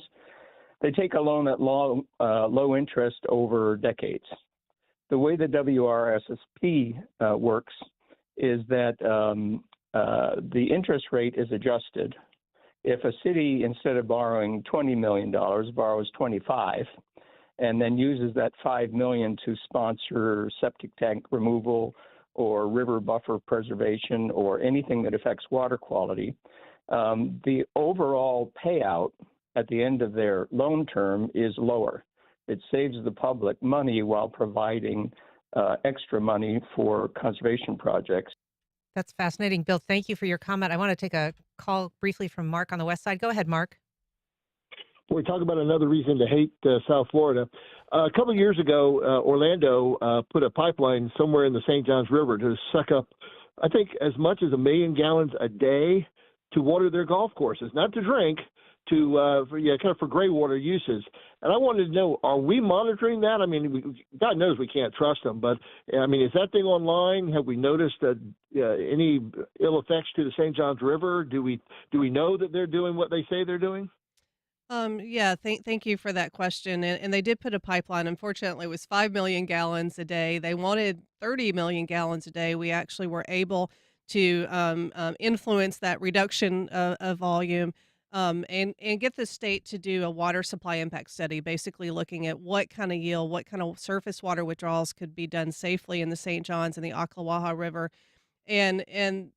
they take a loan at low interest over decades. The way the WRSSP works is that the interest rate is adjusted. If a city, instead of borrowing $20 million, borrows $25 and then uses that $5 million to sponsor septic tank removal or river buffer preservation or anything that affects water quality, the overall payout at the end of their loan term is lower. It saves the public money while providing extra money for conservation projects. That's fascinating. Bill, thank you for your comment. I want to take a call briefly from Mark on the west side. Go ahead, Mark. We talk about another reason to hate South Florida. A couple of years ago, Orlando put a pipeline somewhere in the St. Johns River to suck up, I think, as much as 1 million gallons a day to water their golf courses, not to drink, for gray water uses. And I wanted to know, are we monitoring that? I mean, God knows we can't trust them, but I mean, is that thing online? Have we noticed that any ill effects to the St. Johns River? Do we know that they're doing what they say they're doing? Yeah, thank you for that question. And they did put a pipeline. Unfortunately, it was 5 million gallons a day. They wanted 30 million gallons a day. We actually were able to influence that reduction of volume, and get the state to do a water supply impact study, basically looking at what kind of yield, what kind of surface water withdrawals could be done safely in the St. Johns and the Ocklawaha River. And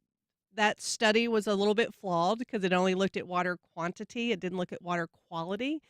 that study was a little bit flawed because it only looked at water quantity. It didn't look at water quality.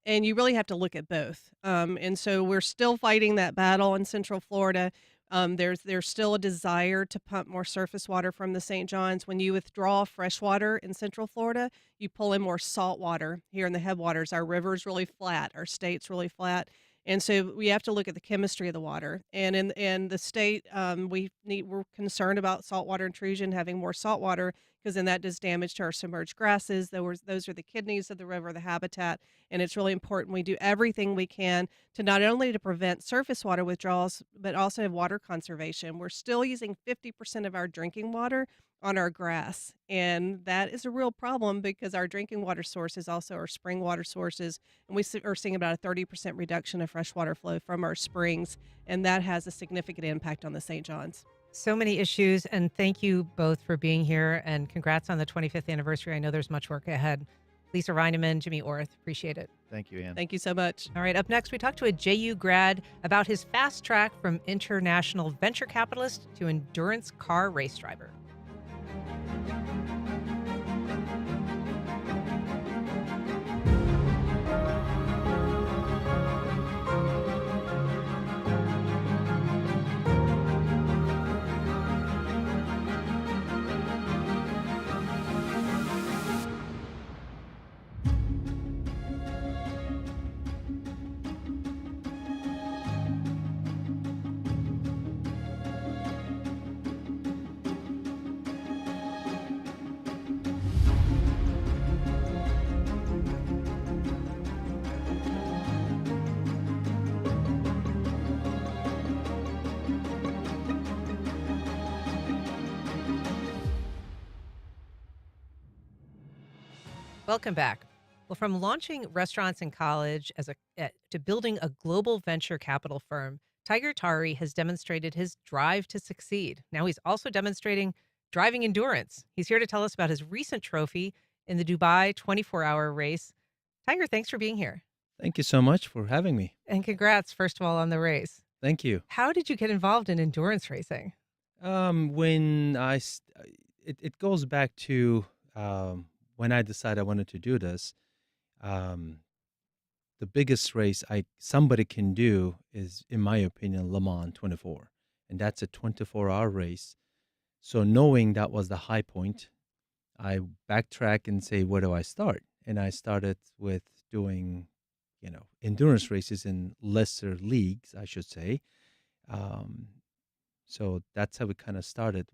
And you really have to look at both. And so we're still fighting that battle in Central Florida. There's still a desire to pump more surface water from the St. Johns. When you withdraw fresh water in Central Florida, you pull in more salt water here in the headwaters. Our river's really flat. Our state's really flat. And so we have to look at the chemistry of the water. And in the state, we're concerned about saltwater intrusion, having more salt water, because then that does damage to our submerged grasses. Those are the kidneys of the river, the habitat, and it's really important we do everything we can to not only to prevent surface water withdrawals, but also have water conservation. We're still using 50% of our drinking water on our grass, and that is a real problem because our drinking water source is also our spring water sources, and we are seeing about a 30% reduction of freshwater flow from our springs, and that has a significant impact on the St. Johns. So many issues, and thank you both for being here, and congrats on the 25th anniversary. I know there's much work ahead. Lisa Rinaman, Jimmy Orth, appreciate it. Thank you, Ann. Thank you so much. All right, up next, we talk to a JU grad about his fast track from international venture capitalist to endurance car race driver. Welcome back. Well, from launching restaurants in college to building a global venture capital firm, Tiger Tari has demonstrated his drive to succeed. Now he's also demonstrating driving endurance. He's here to tell us about his recent trophy in the Dubai 24-hour race. Tiger, thanks for being here. Thank you so much for having me. And congrats, first of all, on the race. Thank you. How did you get involved in endurance racing? It goes back to when I decided I wanted to do this. The biggest race somebody can do is, in my opinion, Le Mans 24, and that's a 24-hour race. So knowing that was the high point, I backtrack and say, where do I start? And I started with doing, endurance races in lesser leagues, I should say. So that's how we kind of started.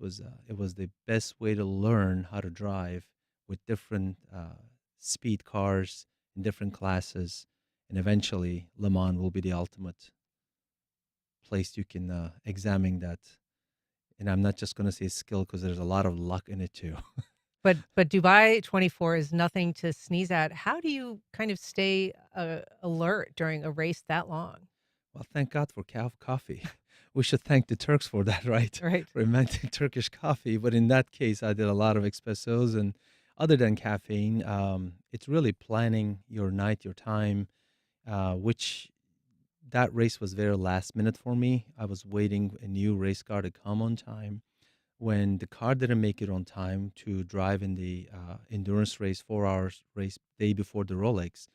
It was the best way to learn how to drive with different speed cars in different classes, and eventually Le Mans will be the ultimate place you can examine that. And I'm not just going to say skill, because there's a lot of luck in it too. But Dubai 24 is nothing to sneeze at. How do you kind of stay alert during a race that long? Well, thank God for coffee. We should thank the Turks for that, right? Right. For inventing Turkish coffee. But in that case, I did a lot of espressos. And other than caffeine, it's really planning your night, your time, which that race was very last minute for me. I was waiting a new race car to come on time. When the car didn't make it on time to drive in the endurance race, 4 hours race day before the Rolex,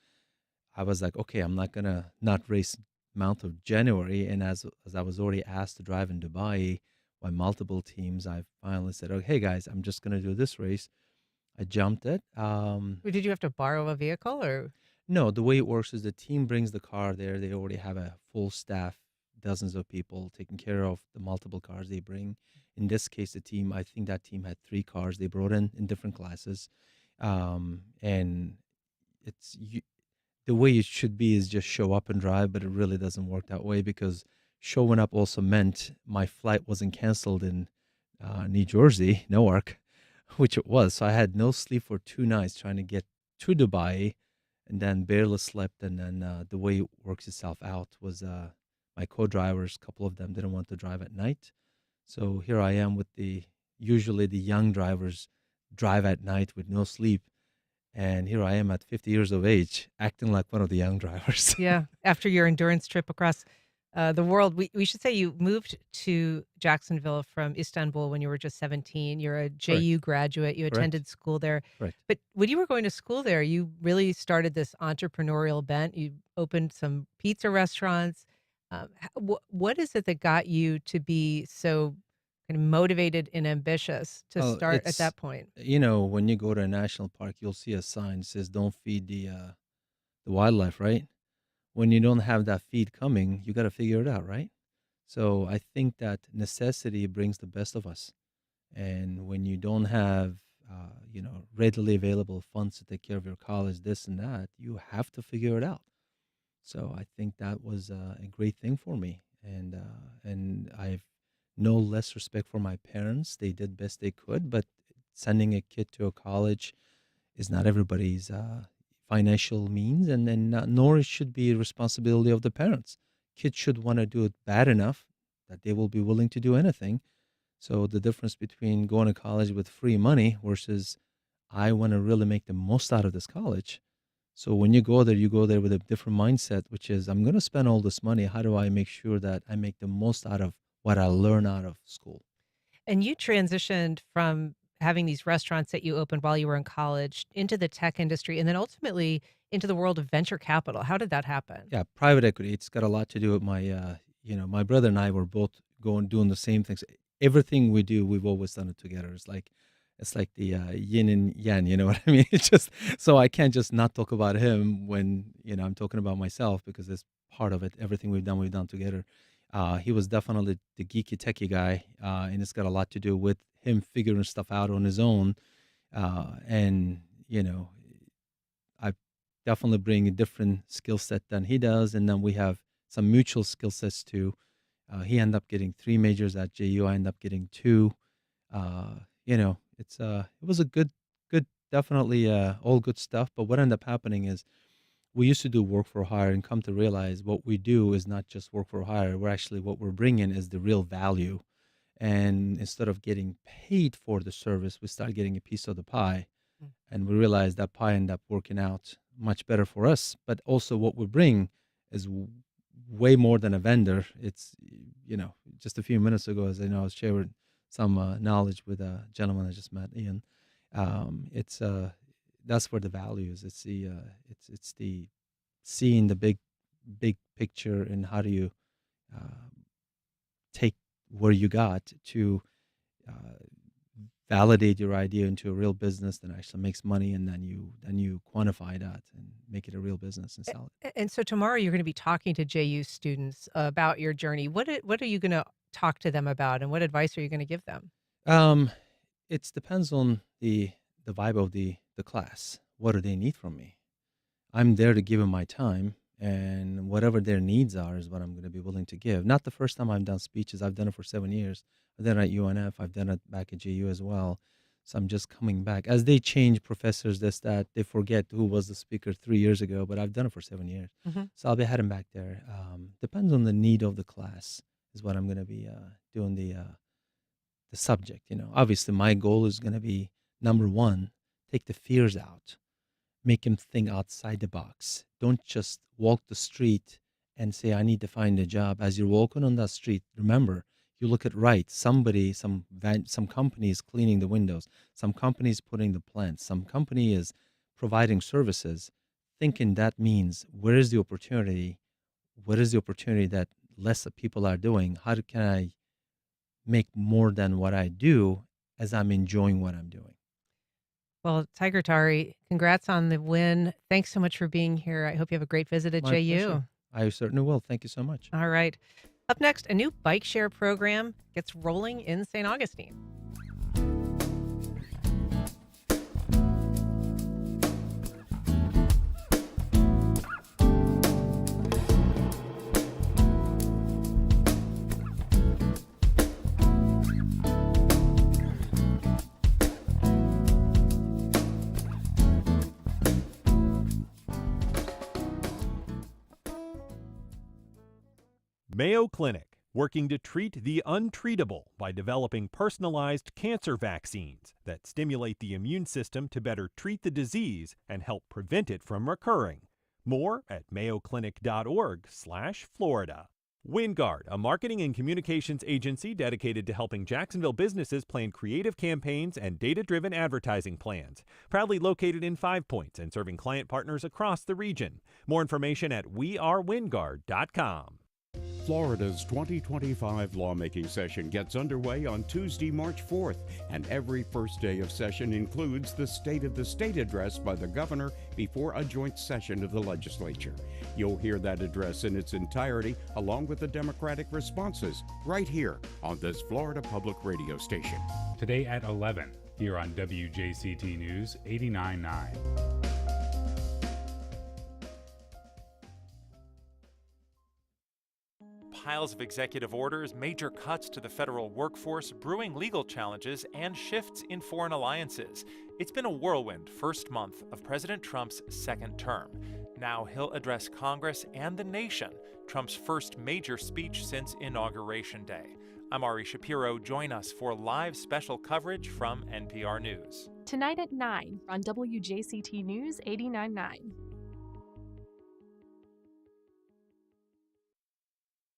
I was like, okay, I'm not going to not race month of January. And as I was already asked to drive in Dubai by multiple teams, I finally said, okay, guys, I'm just going to do this race. I jumped it. Did you have to borrow a vehicle or? No, the way it works is the team brings the car there. They already have a full staff, dozens of people taking care of the multiple cars they bring. In this case, I think that team had 3 cars they brought in different classes. And the way it should be is just show up and drive, but it really doesn't work that way because showing up also meant my flight wasn't canceled in New Jersey, Newark, which it was. So I had no sleep for 2 nights trying to get to Dubai and then barely slept. And then the way it works itself out was my co-drivers, a couple of them didn't want to drive at night. So here I am with usually the young drivers drive at night with no sleep. And here I am at 50 years of age, acting like one of the young drivers. Yeah. After your endurance trip across the world, we should say you moved to Jacksonville from Istanbul when you were just 17. You're a JU graduate. You Correct. attended school there. Right. But when you were going to school there, you really started this entrepreneurial bent. You opened some pizza restaurants. What is it that got you to be so kind of motivated and ambitious to Well, start at it's, that point? when you go to a national park, you'll see a sign that says, don't feed the wildlife, right? When you don't have that feed coming, you got to figure it out, right? So I think that necessity brings the best of us. And when you don't have, readily available funds to take care of your college, this and that, you have to figure it out. So I think that was a great thing for me. And I've no less respect for my parents. They did best they could, but sending a kid to a college is not everybody's financial means, and nor it should be a responsibility of the parents. Kids should want to do it bad enough that they will be willing to do anything. So the difference between going to college with free money versus I want to really make the most out of this college. So when you go there with a different mindset, which is I'm going to spend all this money. How do I make sure that I make the most out of what I learn out of school? And you transitioned from having these restaurants that you opened while you were in college into the tech industry and then ultimately into the world of venture capital. How did that happen? Yeah, private equity. It's got a lot to do with my brother and I were both doing the same things. Everything we do, we've always done it together. It's like the yin and yang, you know what I mean? It's just, so I can't just not talk about him when, I'm talking about myself because it's part of it. Everything we've done together. He was definitely the geeky techie guy, and it's got a lot to do with him figuring stuff out on his own. And I definitely bring a different skill set than he does, and then we have some mutual skill sets too. He ended up getting 3 majors at JU. I ended up getting 2. It was a good, definitely all good stuff. But what ended up happening is we used to do work for hire and come to realize what we do is not just work for hire. What we're bringing is the real value. And instead of getting paid for the service, we started getting a piece of the pie. And we realized that pie ended up working out much better for us. But also what we bring is way more than a vendor. It's, just a few minutes ago, as I know, I was sharing some knowledge with a gentleman I just met, Ian. That's where the value is. It's the seeing the big picture and how do you take where you got to validate your idea into a real business that actually makes money, and then you quantify that and make it a real business and sell it. And so tomorrow you're going to be talking to JU students about your journey. What are you going to talk to them about, and what advice are you going to give them? It depends on the vibe of the class. What do they need from me? I'm there to give them my time, and whatever their needs are is what I'm going to be willing to give. Not the first time I've done speeches. I've done it for 7 years. I've done it at UNF. I've done it back at JU as well. So I'm just coming back. As they change professors, that, they forget who was the speaker 3 years ago, but I've done it for 7 years. Mm-hmm. So I'll be heading back there. Depends on the need of the class is what I'm going to be doing the subject. Obviously my goal is going to be, number one, take the fears out, make them think outside the box. Don't just walk the street and say, I need to find a job. As you're walking on that street, remember, you look at right. Somebody, some company is cleaning the windows. Some company is putting the plants. Some company is providing services. Thinking that means, where is the opportunity? What is the opportunity that less people are doing? How can I make more than what I do as I'm enjoying what I'm doing? Well, Tiger Tari, congrats on the win. Thanks so much for being here. I hope you have a great visit at My JU. pleasure. I certainly will. Thank you so much. All right. Up next, a new bike share program gets rolling in St. Augustine. Mayo Clinic, working to treat the untreatable by developing personalized cancer vaccines that stimulate the immune system to better treat the disease and help prevent it from recurring. More at mayoclinic.org/Florida. WinGuard, a marketing and communications agency dedicated to helping Jacksonville businesses plan creative campaigns and data-driven advertising plans. Proudly located in 5 Points and serving client partners across the region. More information at wearewingard.com. Florida's 2025 lawmaking session gets underway on Tuesday, March 4th, and every first day of session includes the State of the State address by the governor before a joint session of the legislature. You'll hear that address in its entirety, along with the Democratic responses, right here on this Florida Public Radio station. Today at 11, here on WJCT News 89.9. Piles of executive orders, major cuts to the federal workforce, brewing legal challenges, and shifts in foreign alliances. It's been a whirlwind first month of President Trump's second term. Now he'll address Congress and the nation, Trump's first major speech since Inauguration Day. I'm Ari Shapiro. Join us for live special coverage from NPR News. Tonight at 9 on WJCT News 89.9.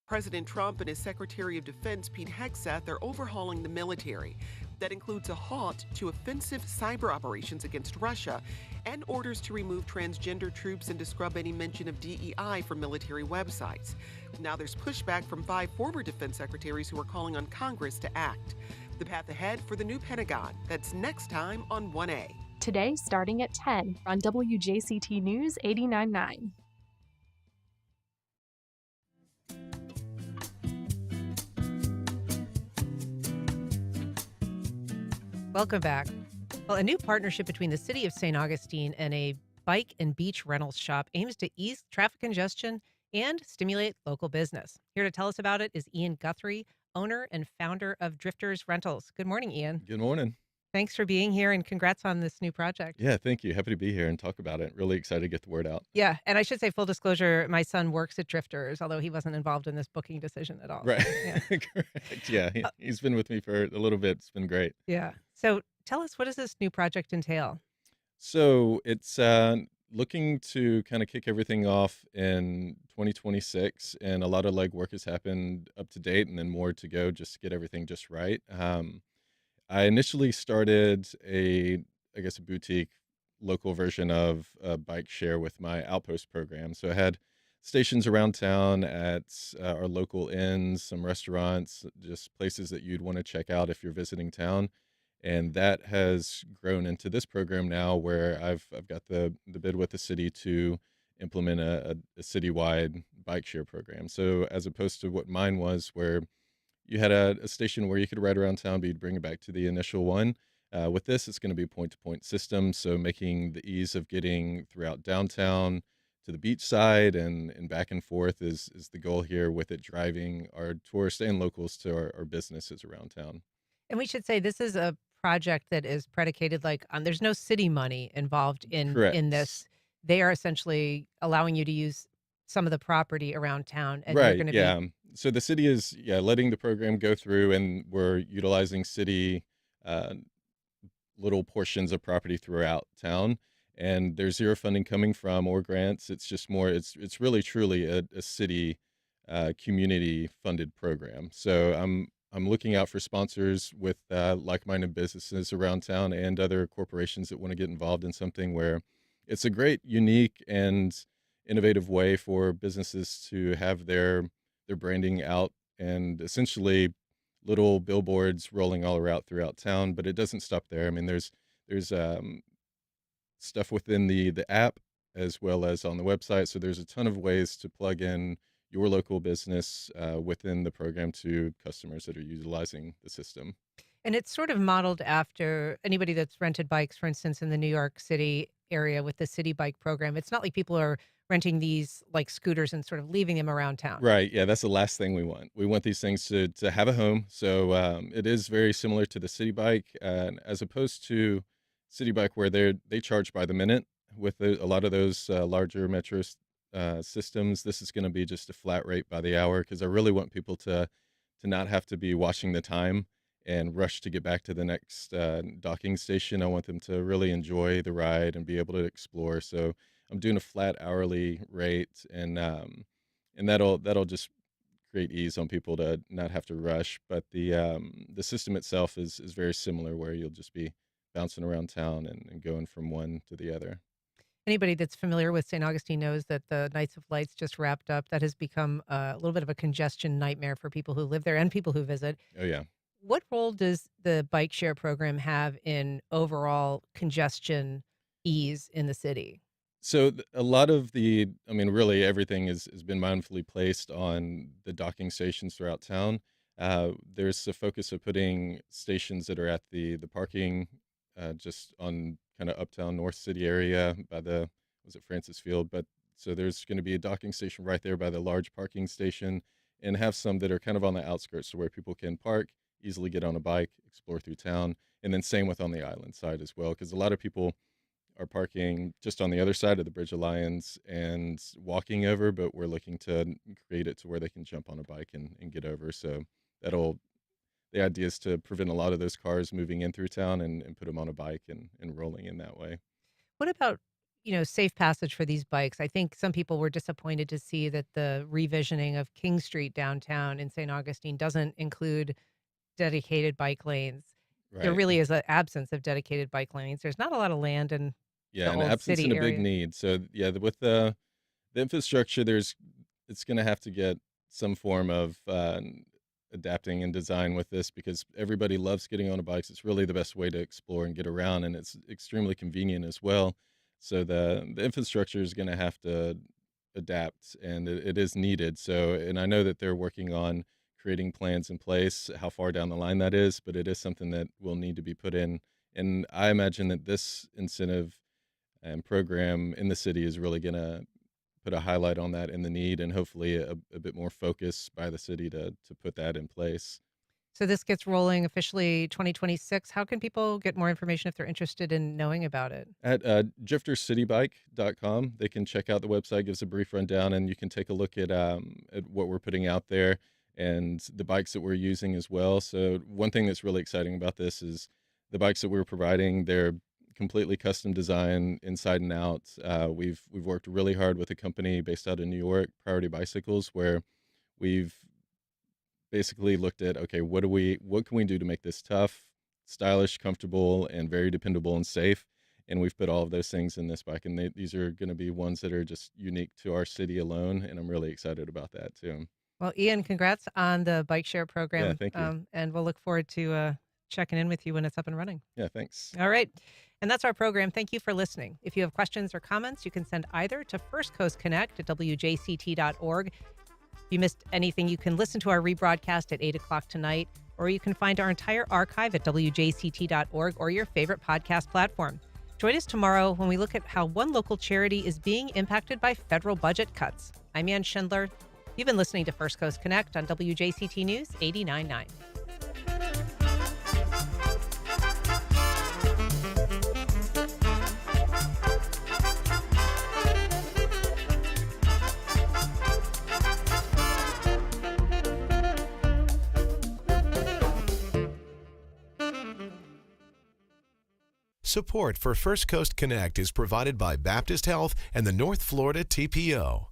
President Trump and his Secretary of Defense, Pete Hegseth, are overhauling the military. That includes a halt to offensive cyber operations against Russia and orders to remove transgender troops and to scrub any mention of DEI from military websites. Now there's pushback from 5 former defense secretaries who are calling on Congress to act. The path ahead for the new Pentagon. That's next time on 1A. Today starting at 10 on WJCT News 89.9. Welcome back. Well, a new partnership between the city of St. Augustine and a bike and beach rentals shop aims to ease traffic congestion and stimulate local business. Here to tell us about it is Ian Guthrie, owner and founder of Drifters Rentals. Good morning, Ian. Good morning. Thanks for being here and congrats on this new project. Yeah, thank you. Happy to be here and talk about it. Really excited to get the word out. Yeah, and I should say, full disclosure, my son works at Drifters, although he wasn't involved in this booking decision at all. Right. Yeah. Correct. Yeah, he's been with me for a little bit. It's been great. Yeah. So tell us, what does this new project entail? So it's looking to kind of kick everything off in 2026, and a lot of legwork has happened up to date and then more to go just to get everything just right. I initially started a boutique local version of bike share with my Outpost program. So I had stations around town at our local inns, some restaurants, just places that you'd want to check out if you're visiting town. And that has grown into this program now where I've got the bid with the city to implement a citywide bike share program. So as opposed to what mine was, where you had a station where you could ride around town, but you'd bring it back to the initial one. With this, it's going to be a point-to-point system, so making the ease of getting throughout downtown to the beach side and back and forth is the goal here, with it driving our tourists and locals to our businesses around town. And we should say this is a project that is predicated on there's no city money involved in this. They are essentially allowing you to use some of the property around town. And Right, you're going to yeah. So the city is, letting the program go through, and we're utilizing city little portions of property throughout town. And there's zero funding coming from or grants. It's just more, it's really truly a city community funded program. So I'm looking out for sponsors with like-minded businesses around town and other corporations that want to get involved in something where it's a great, unique, and innovative way for businesses to have their branding out, and essentially little billboards rolling all around throughout town. But it doesn't stop there. I mean, there's stuff within the app as well as on the website. So there's a ton of ways to plug in your local business within the program to customers that are utilizing the system. And it's sort of modeled after anybody that's rented bikes, for instance, in the New York City area with the City Bike program. It's not like people are renting these like scooters and sort of leaving them around town. Right. Yeah, that's the last thing we want. We want these things to have a home. So it is very similar to the City Bike, as opposed to City Bike where they charge by the minute with a lot of those larger metro systems, this is going to be just a flat rate by the hour because I really want people to not have to be watching the time and rush to get back to the next docking station. I want them to really enjoy the ride and be able to explore. So I'm doing a flat hourly rate, and that'll just create ease on people to not have to rush. But the system itself is very similar, where you'll just be bouncing around town and going from one to the other. Anybody that's familiar with St. Augustine knows that the Nights of Lights just wrapped up. That has become a little bit of a congestion nightmare for people who live there and people who visit. Oh yeah. What role does the bike share program have in overall congestion ease in the city? So a lot of I mean, really everything has been mindfully placed on the docking stations throughout town. There's a focus of putting stations that are at the parking, just on kind of uptown North City area by was it Francis Field? But so there's going to be a docking station right there by the large parking station, and have some that are kind of on the outskirts, so where people can park, easily get on a bike, explore through town, and then same with on the island side as well, because a lot of people are parking just on the other side of the Bridge of Lions and walking over, but we're looking to create it to where they can jump on a bike and get over. So the idea is to prevent a lot of those cars moving in through town and put them on a bike and rolling in that way. What about, safe passage for these bikes? I think some people were disappointed to see that the revisioning of King Street downtown in St. Augustine doesn't include dedicated bike lanes. There Right. really is an absence of dedicated bike lanes. There's not a lot of land in Yeah, the an old absence city and a big area. need. So yeah, with the infrastructure, it's going to have to get some form of adapting and design with this, because everybody loves getting on a bikes. It's really the best way to explore and get around, and it's extremely convenient as well. So the infrastructure is going to have to adapt, and it is needed. So, and I know that they're working on creating plans in place, how far down the line that is, but it is something that will need to be put in. And I imagine that this incentive and program in the city is really going to put a highlight on that and the need, and hopefully a bit more focus by the city to put that in place. So this gets rolling officially 2026. How can people get more information if they're interested in knowing about it? At driftercitybike.com, they can check out the website, gives a brief rundown, and you can take a look at what we're putting out there and the bikes that we're using as well. So one thing that's really exciting about this is the bikes that we're providing, they're completely custom designed inside and out. We've worked really hard with a company based out of New York, Priority Bicycles, where we've basically looked at, okay, what can we do to make this tough, stylish, comfortable, and very dependable and safe? And we've put all of those things in this bike, and these are going to be ones that are just unique to our city alone, and I'm really excited about that too. Well, Ian, congrats on the bike share program. Yeah, thank you. And we'll look forward to checking in with you when it's up and running. Yeah, thanks. All right. And that's our program. Thank you for listening. If you have questions or comments, you can send either to First Coast Connect at WJCT.org. If you missed anything, you can listen to our rebroadcast at 8 o'clock tonight, or you can find our entire archive at WJCT.org or your favorite podcast platform. Join us tomorrow when we look at how one local charity is being impacted by federal budget cuts. I'm Ann Schindler. You've been listening to First Coast Connect on WJCT News 89.9. Support for First Coast Connect is provided by Baptist Health and the North Florida TPO.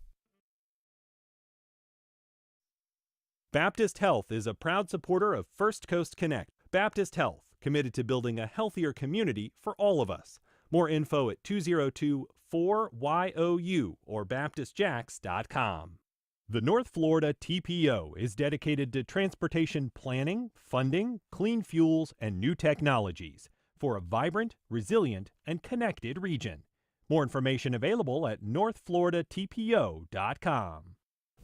Baptist Health is a proud supporter of First Coast Connect. Baptist Health, committed to building a healthier community for all of us. More info at 202-4YOU or baptistjacks.com. The North Florida TPO is dedicated to transportation planning, funding, clean fuels, and new technologies for a vibrant, resilient, and connected region. More information available at northfloridatpo.com.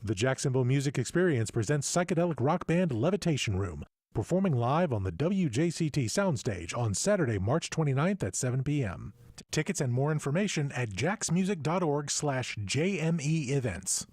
The Jacksonville Music Experience presents psychedelic rock band Levitation Room, performing live on the WJCT soundstage on Saturday, March 29th at 7 p.m. Tickets and more information at jacksmusic.org/JME events.